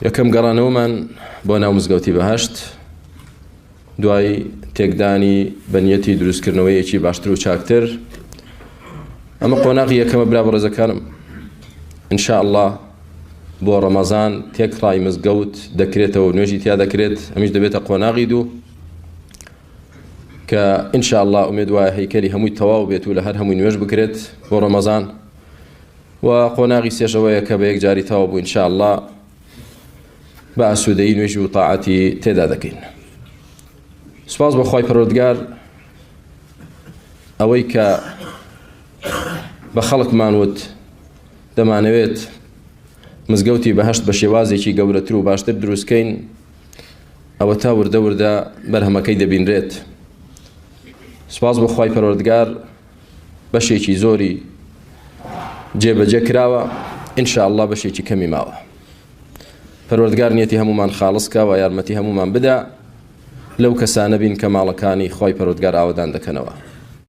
یەکەم گەڕانەوەمان بۆ ناو مزگەوتی بەهەشت دوای تێکدانی بەنیەتی دروستکردنەوەیەکی باشتر و چاکتر. ئەمە قۆناغی یەکەمە برا بەڕێزەکانم. ئینشاء الله بۆ ڕەمەزان تێکڕای مزگەوت دەکرێتەوە، نوێژی تیا دەکرێت، ئەمیش دەبێتە قۆناغی دوو کە ئینشاء الله ئومێد وایە هەیکەلی هەمووی تەواو بێت و لە هەر هەمووی نوێژ بکرێت بۆ ڕەمەزان. و قۆناغی سێشەوەیە کە بە یەکجاری تەواو بوو ئینشاء الله بە ئاسوودەیی نوێژی و تاعەتی تێدا دەکەین. سوپاس بۆ خوای پەروەردگار ئەوەی کە بە خەڵکمان وت دەمانەوێت مزگەوتی بەهەشت بە شێوازێکی گەورەتر و باشتر دروستکەین، ئەوە تا وردە وردە بەرهەمەکەی دەبینرێت. سوپاس بۆ خوای پەروەردگار بەشێکی زۆری جێبەجێ کراوە، ئینشاء الله بەشێکی کەمی ماوە. پەروەردگار نیەتی هەمومان خاڵسکە و یارمەتی هەمومان بدە لەو کەسانە بین کە ماڵەکانی خوای پەروەردگار ئاوەدان دەکەنەوە.